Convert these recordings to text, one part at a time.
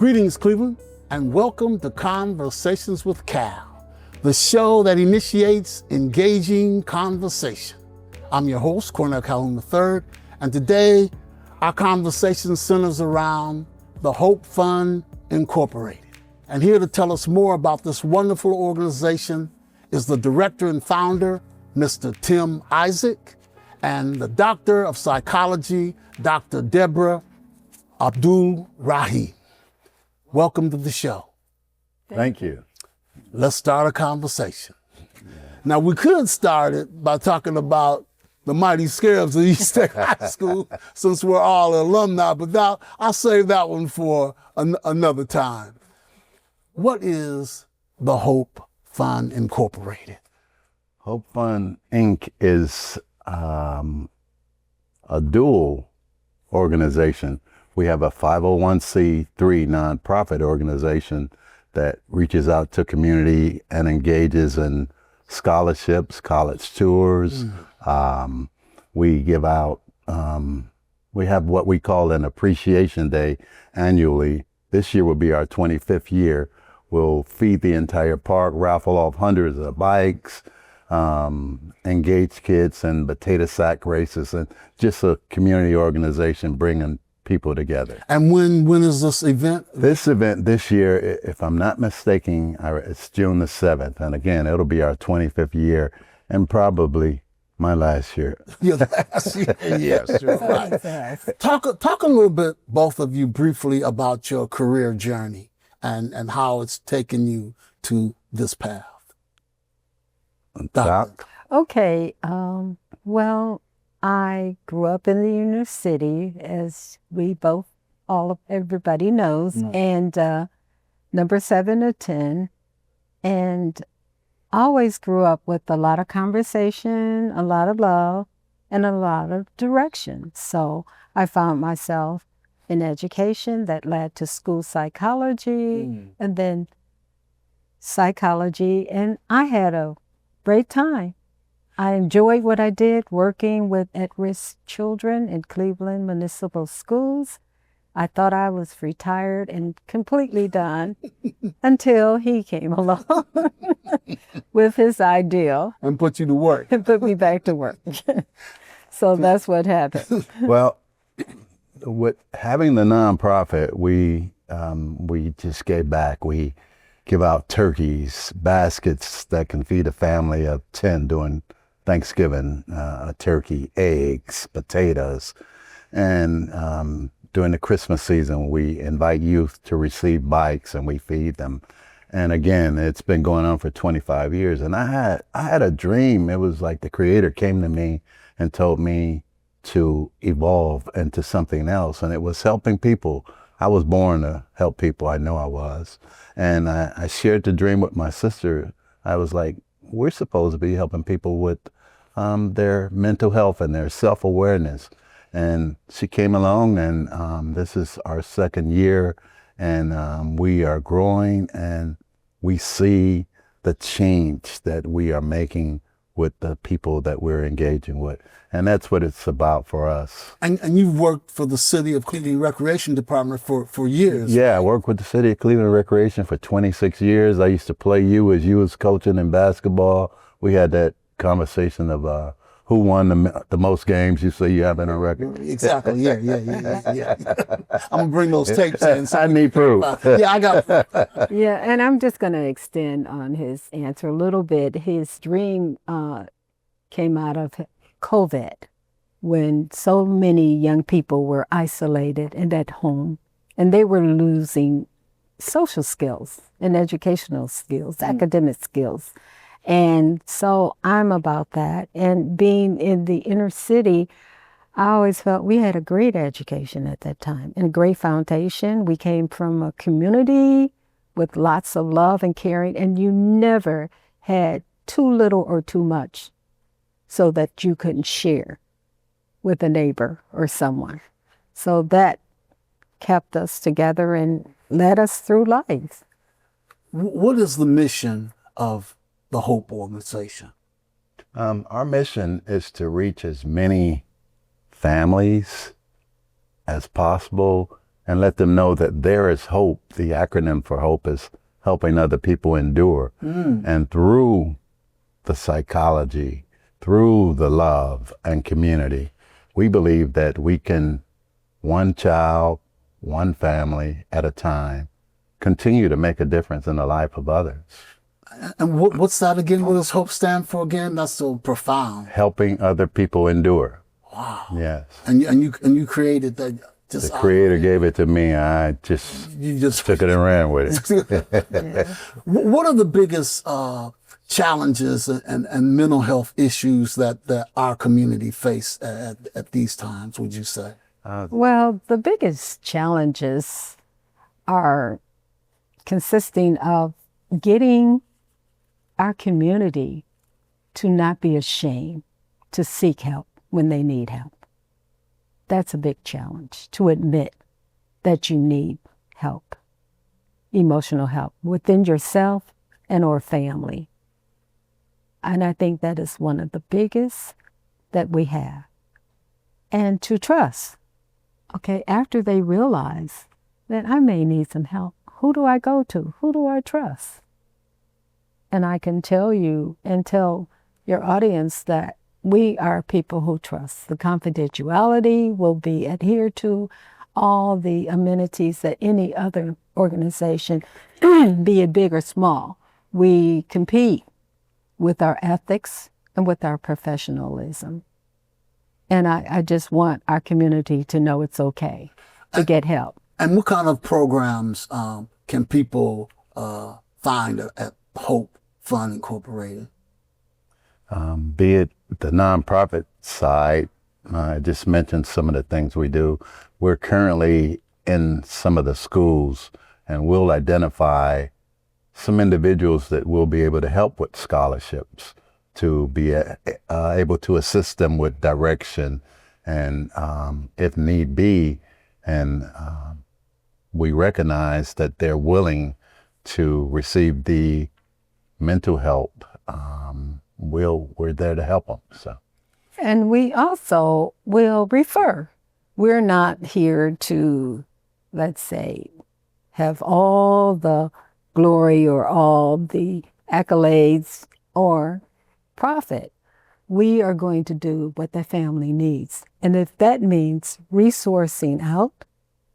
Greetings, Cleveland, and welcome to Conversations with Cal, the show that initiates engaging conversation. I'm your host, Cornell Calhoun III, and today our conversation centers around the Hope Fund Incorporated. And here to tell us more about this wonderful organization is the director and founder, Mr. Tim Isaac, and the doctor of psychology, Dr. Deborah Abdul-Rahim. Welcome to the show. Thank you. Let's start a conversation. Now, we could start it by talking about the Mighty Scarabs of East State High School, since we're all alumni, but now I'll save that one for another time. What is the Hope Fund Incorporated? Hope Fund Inc. is a dual organization. We have a 501c3 nonprofit organization that reaches out to community and engages in scholarships, college tours. We give out, we have what we call an appreciation day annually. This year will be our 25th year. We'll feed the entire park, raffle off hundreds of bikes, engage kids in potato sack races, and just a community organization bringing people together. And when is this event? This event this year, if I'm not mistaken, it's June the 7th. And again, it'll be our 25th year and probably my last year. Your last year, yes. Right. Talk a little bit, both of you, briefly about your career journey and how it's taken you to this path. Doc? Okay, well, I grew up in the inner city, as everybody knows, and number 7 to 10, and I always grew up with a lot of conversation, a lot of love, and a lot of direction. So I found myself in education that led to school psychology, and then psychology, and I had a great time. I enjoyed what I did working with at-risk children in Cleveland municipal schools. I thought I was retired and completely done until he came along with his ideal. And put you to work. And put me back to work. So that's what happened. Well, with having the nonprofit, we just gave back. We give out turkeys, baskets that can feed a family of 10 during Thanksgiving, turkey, eggs, potatoes, and during the Christmas season, we invite youth to receive bikes and we feed them. And again, it's been going on for 25 years. And I had a dream. It was like the Creator came to me and told me to evolve into something else, and it was helping people. I was born to help people. I know I was. And I shared the dream with my sister. I was like, we're supposed to be helping people with their mental health and their self-awareness. And she came along, and this is our second year, and we are growing, and we see the change that we are making with the people that we're engaging with. And that's what it's about for us. And you've worked for the City of Cleveland Recreation Department for years. Yeah, I worked with the City of Cleveland Recreation for 26 years. I used to play you as you was coaching in basketball. We had that conversation of who won the most games you say you have in a record. Exactly, yeah. I'm going to bring those tapes in. I need proof. Yeah, I got proof. Yeah, and I'm just going to extend on his answer a little bit. His dream came out of COVID, when so many young people were isolated and at home, and they were losing social skills and educational skills, academic skills. And so I'm about that. And being in the inner city, I always felt we had a great education at that time and a great foundation. We came from a community with lots of love and caring, and you never had too little or too much so that you couldn't share with a neighbor or someone. So that kept us together and led us through life. What is the mission of the Hope Organization? Our mission is to reach as many families as possible and let them know that there is hope. The acronym for hope is helping other people endure. And through the psychology, through the love and community, we believe that we can, one child, one family at a time, continue to make a difference in the life of others. And what's that again? What does hope stand for again? That's so profound. Helping other people endure. Wow. Yes. And you created that. Just The Creator gave it to me. I just took it and ran with it. What are the biggest challenges and mental health issues that our community face at these times, would you say? Well, the biggest challenges are consisting of getting our community to not be ashamed to seek help when they need help. That's a big challenge, to admit that you need help, emotional help within yourself and or family. And I think that is one of the biggest that we have. And to trust, okay, after they realize that I may need some help, who do I go to? Who do I trust? And I can tell you and tell your audience that we are people who trust. The confidentiality will be adhered to, all the amenities that any other organization, be it big or small. We compete with our ethics and with our professionalism. And I just want our community to know it's okay to get help. And what kind of programs can people find at Hope Fund Incorporated? Be it the nonprofit side, I just mentioned some of the things we do. We're currently in some of the schools, and we'll identify some individuals that we'll be able to help with scholarships, to be able to assist them with direction and if need be. And we recognize that they're willing to receive the mental help. We're there to help them. So. And we also will refer. We're not here to, let's say, have all the glory or all the accolades or profit. We are going to do what the family needs. And if that means resourcing out,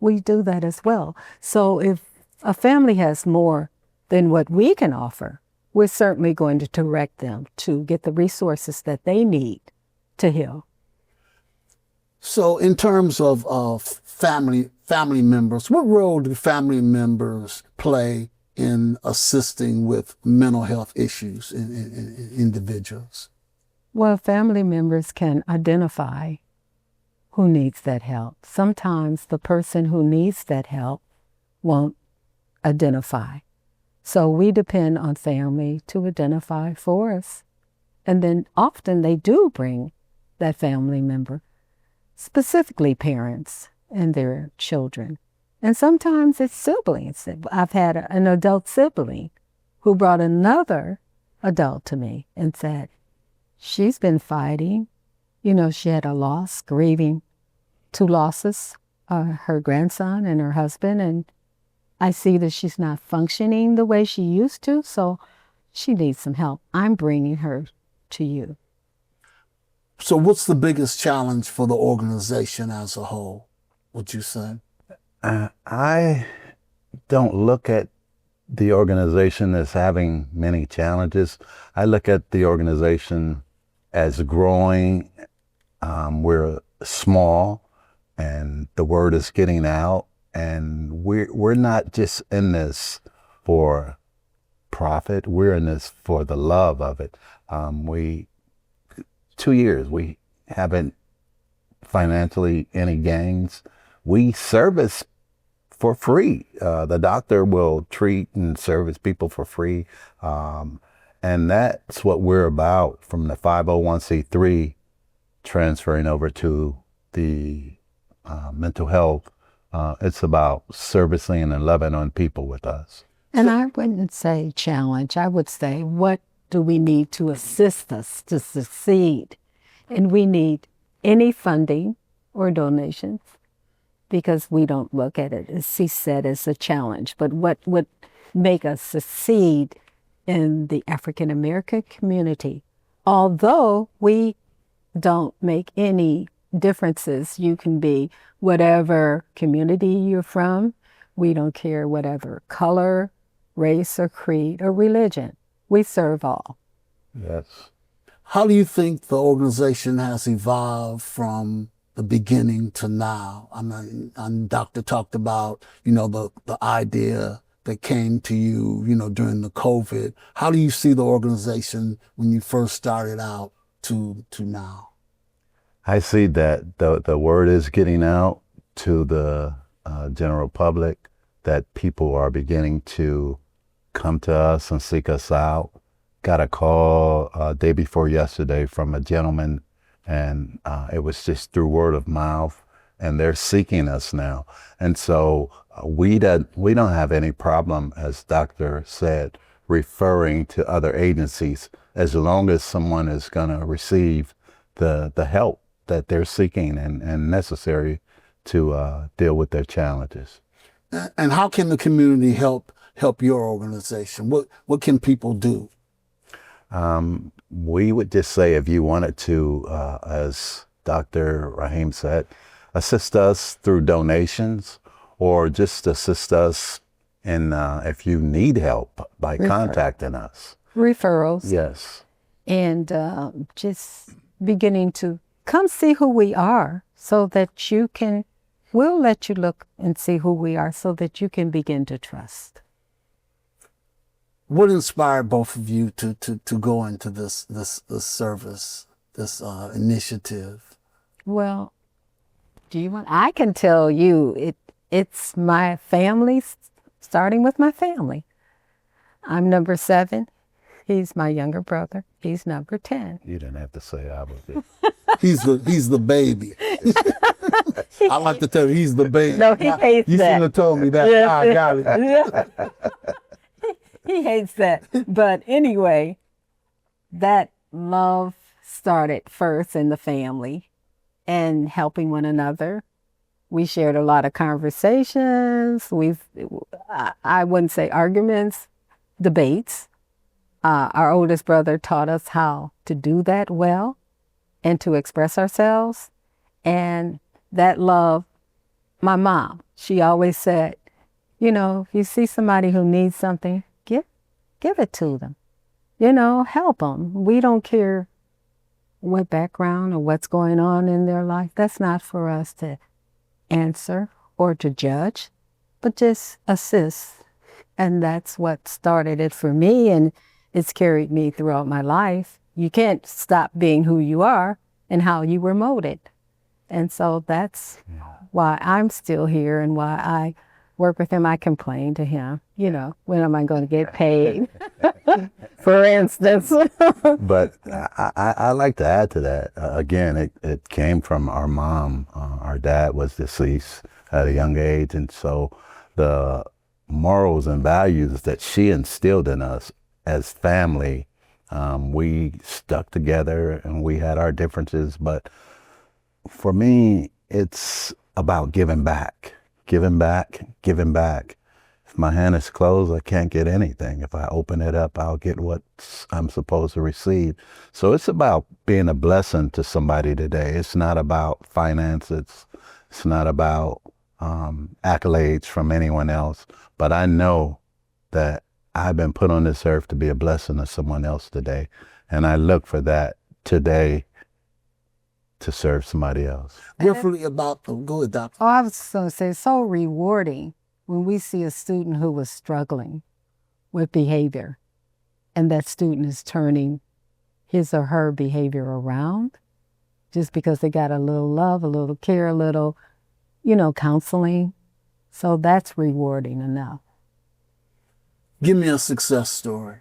we do that as well. So if a family has more than what we can offer, we're certainly going to direct them to get the resources that they need to heal. So in terms of family members, what role do family members play in assisting with mental health issues in individuals? Well, family members can identify who needs that help. Sometimes the person who needs that help won't identify. So we depend on family to identify for us. And then often they do bring that family member, specifically parents and their children. And sometimes it's siblings. I've had an adult sibling who brought another adult to me and said, she's been fighting. You know, she had a loss, grieving 2 losses, her grandson and her husband. And I see that she's not functioning the way she used to, so she needs some help. I'm bringing her to you. So what's the biggest challenge for the organization as a whole, would you say? I don't look at the organization as having many challenges. I look at the organization as growing. We're small, and the word is getting out. And we're not just in this for profit. We're in this for the love of it. 2 years, we haven't financially any gains. We service for free. The doctor will treat and service people for free. And that's what we're about, from the 501c3 transferring over to the mental health. It's about servicing and loving on people with us. And I wouldn't say challenge. I would say, what do we need to assist us to succeed? And we need any funding or donations. because we don't look at it, as he said, as a challenge. But what would make us succeed in the African American community, although we don't make any differences. You can be whatever community you're from. We don't care whatever color, race, or creed, or religion. We serve all. Yes. How do you think the organization has evolved from the beginning to now? I mean, and Doctor talked about, the idea that came to you, during the COVID. How do you see the organization when you first started out to now? I see that the word is getting out to the general public, that people are beginning to come to us and seek us out. Got a call day before yesterday from a gentleman, and it was just through word of mouth, and they're seeking us now. And so we don't have any problem, as Doctor said, referring to other agencies, as long as someone is going to receive the help that they're seeking and necessary to deal with their challenges. And how can the community help your organization? What can people do? We would just say, if you wanted to, as Dr. Rahim said, assist us through donations, or just assist us in if you need help by contacting us. Referrals. Yes. And just beginning to come see who we are, so that we'll let you look and see who we are, so that you can begin to trust. What inspired both of you to go into this service, this initiative? Well, I can tell you, it's my family, starting with my family. I'm number 7. He's my younger brother. He's number 10. You didn't have to say I was it. He's the baby. I like to tell you, he's the baby. No, he hates you that. You shouldn't have told me that. Yes. I got it. He hates that. But anyway, that love started first in the family and helping one another. We shared a lot of conversations. I wouldn't say arguments, debates. Our oldest brother taught us how to do that well and to express ourselves. And that love, my mom, she always said, if you see somebody who needs something, give it to them. Help them. We don't care what background or what's going on in their life. That's not for us to answer or to judge, but just assist. And that's what started it for me, and it's carried me throughout my life. You can't stop being who you are and how you were molded. And so that's why I'm still here and why I work with him. I complain to him, when am I going to get paid, for instance. But I like to add to that. Again, it came from our mom. Our dad was deceased at a young age. And so the morals and values that she instilled in us as family, we stuck together and we had our differences. But for me, it's about giving back. Giving back, giving back. If my hand is closed, I can't get anything. If I open it up, I'll get what I'm supposed to receive. So it's about being a blessing to somebody today. It's not about finances. It's not about accolades from anyone else. But I know that I've been put on this earth to be a blessing to someone else today. And I look for that today to serve somebody else. Differently about go ahead, Doctor. Oh, I was going to say, it's so rewarding when we see a student who was struggling with behavior, and that student is turning his or her behavior around just because they got a little love, a little care, a little, counseling. So that's rewarding enough. Give me a success story.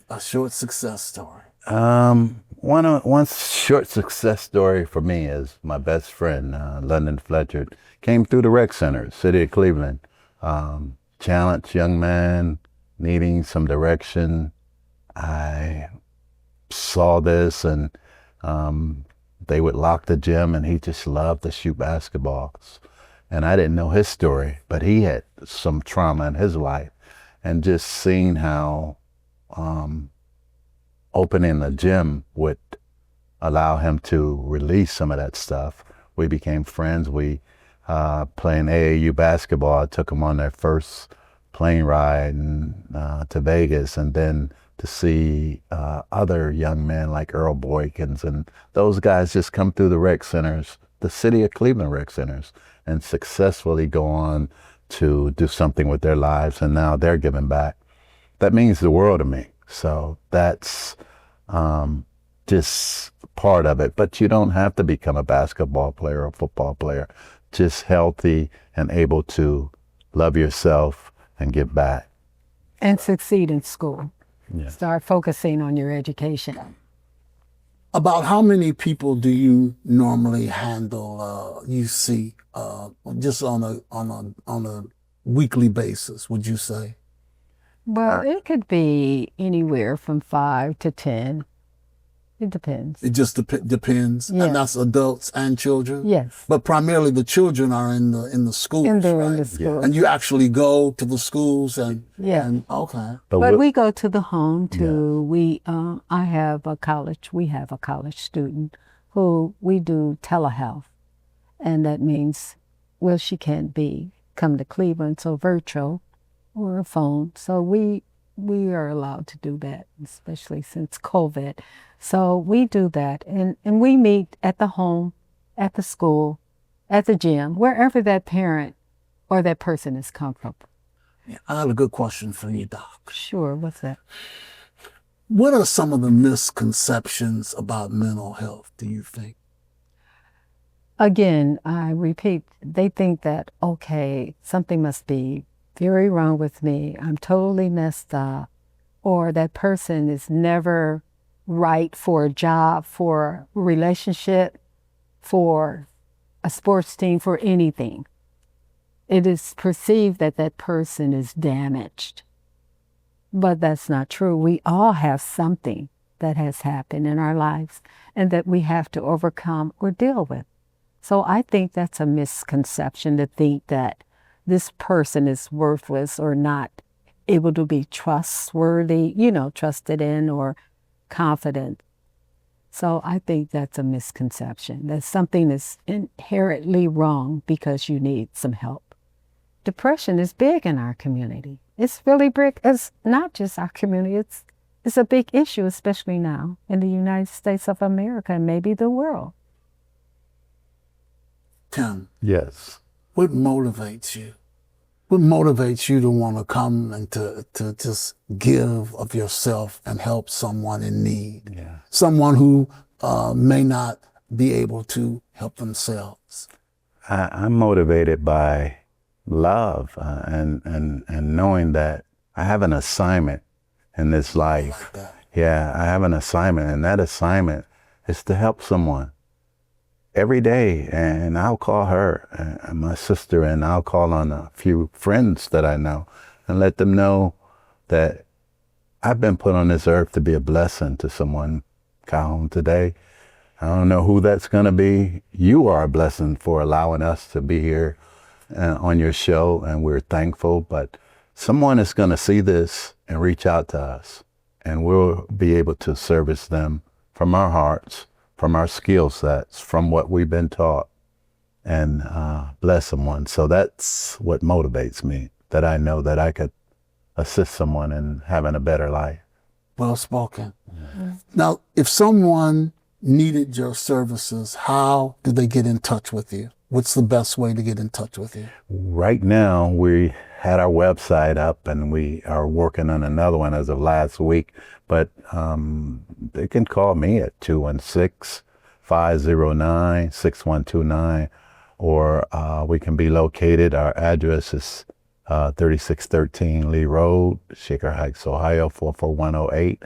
A short success story. One short success story for me is my best friend, London Fletcher, came through the rec center, city of Cleveland. Challenged young man, needing some direction. I saw this and they would lock the gym, and he just loved to shoot basketballs. And I didn't know his story, but he had some trauma in his life. And just seeing how opening the gym would allow him to release some of that stuff. We became friends. We playing AAU basketball. I took him on their first plane ride to Vegas, and then to see other young men like Earl Boykins and those guys just come through the rec centers, the city of Cleveland rec centers, and successfully go on to do something with their lives, and now they're giving back. That means the world to me. So that's just part of it. But you don't have to become a basketball player or a football player. Just healthy and able to love yourself and give back. And succeed in school. Yeah. Start focusing on your education. About how many people do you normally handle, you see, just on a weekly basis, would you say? Well, it could be anywhere from 5 to 10. It depends. It just depends, Yeah. and that's adults and children. Yes. But primarily the children are in the schools. And they're in right? the school. And you actually go to the schools and Yeah. and okay. But we go to the home too. We we have a college student who we do telehealth. And that means, well, she can't come to Cleveland, so virtual or a phone. So we are allowed to do that, especially since COVID. So we do that, and we meet at the home, at the school, at the gym, wherever that parent or that person is comfortable. Yeah, I have a good question for you, Doc. Sure, what's that? What are some of the misconceptions about mental health, do you think? Again, I repeat, they think that, okay, something must be very wrong with me. I'm totally messed up. Or that person is never right for a job, for a relationship, for a sports team, for anything. It is perceived that that person is damaged. But that's not true. We all have something that has happened in our lives and that we have to overcome or deal with. So I think that's a misconception to think that this person is worthless or not able to be trustworthy, trusted in or confident. So I think that's a misconception, that something is inherently wrong because you need some help. Depression is big in our community. It's really big. It's not just our community. It's a big issue, especially now in the United States of America and maybe the world. Tim. Yes. What motivates you? What motivates you to want to come and to just give of yourself and help someone in need? Yeah. Someone who may not be able to help themselves. I'm motivated by love and knowing that I have an assignment in this life. Like that. Yeah, I have an assignment, and that assignment is to help someone every day. And I'll call her and my sister, and I'll call on a few friends that I know and let them know that I've been put on this earth to be a blessing to someone, Calhoun, today. I don't know who that's going to be. You are a blessing for allowing us to be here on your show, and we're thankful. But someone is going to see this and reach out to us, and we'll be able to service them from our hearts, from our skill sets, from what we've been taught, and bless someone. So that's what motivates me, that I know that I could assist someone in having a better life. Well spoken. Mm-hmm. Now, if someone needed your services, how do they get in touch with you? What's the best way to get in touch with you? Right now, we had our website up, and we are working on another one as of last week. But they can call me at 216-509-6129, or we can be located. Our address is 3613 Lee Road, Shaker Heights, Ohio, 44108.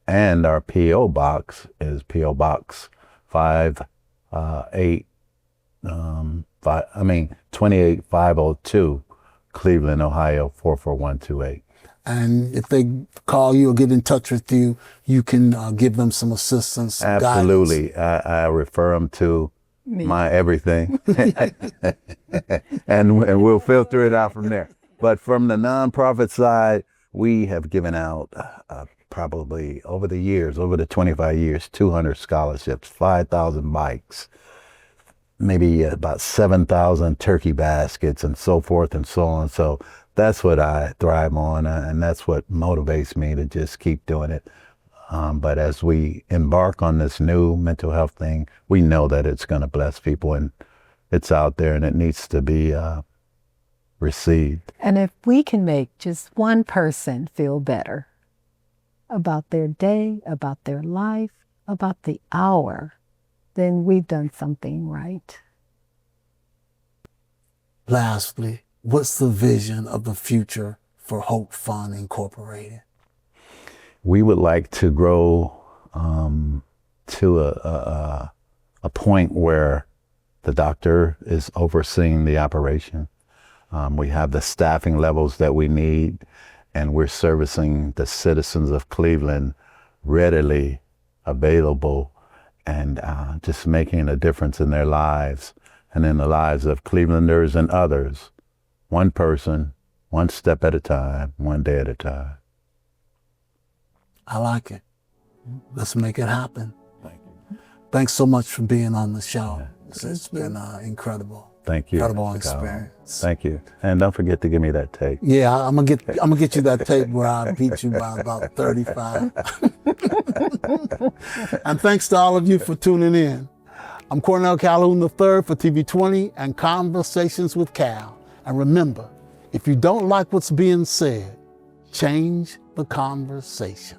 And our P.O. Box is P.O. Box 28502, Cleveland, Ohio, 44128. And if they call you or get in touch with you, you can give them some assistance. Some Absolutely. I refer them to my everything. and we'll filter it out from there. But from the nonprofit side, we have given out probably over the 25 years, 200 scholarships, 5,000 bikes, maybe about 7,000 turkey baskets, and so forth and so on. So that's what I thrive on, and that's what motivates me to just keep doing it. But as we embark on this new mental health thing, we know that it's going to bless people, and it's out there, and it needs to be received. And if we can make just one person feel better about their day, about their life, about the hour, then we've done something right. Lastly, what's the vision of the future for Hope Fund Incorporated? We would like to grow to a point where the doctor is overseeing the operation. We have the staffing levels that we need, and we're servicing the citizens of Cleveland readily available, and just making a difference in their lives and in the lives of Clevelanders and others, one person, one step at a time, one day at a time. I like it. Let's make it happen. Thank you. Thanks so much for being on the show. It's been incredible. Thank you. Incredible experience. Thank you. And don't forget to give me that tape. Yeah, I'm gonna get you that tape where I beat you by about 35. And thanks to all of you for tuning in. I'm Cornell Calhoun III for TV20 and Conversations with Cal. And remember, if you don't like what's being said, change the conversation.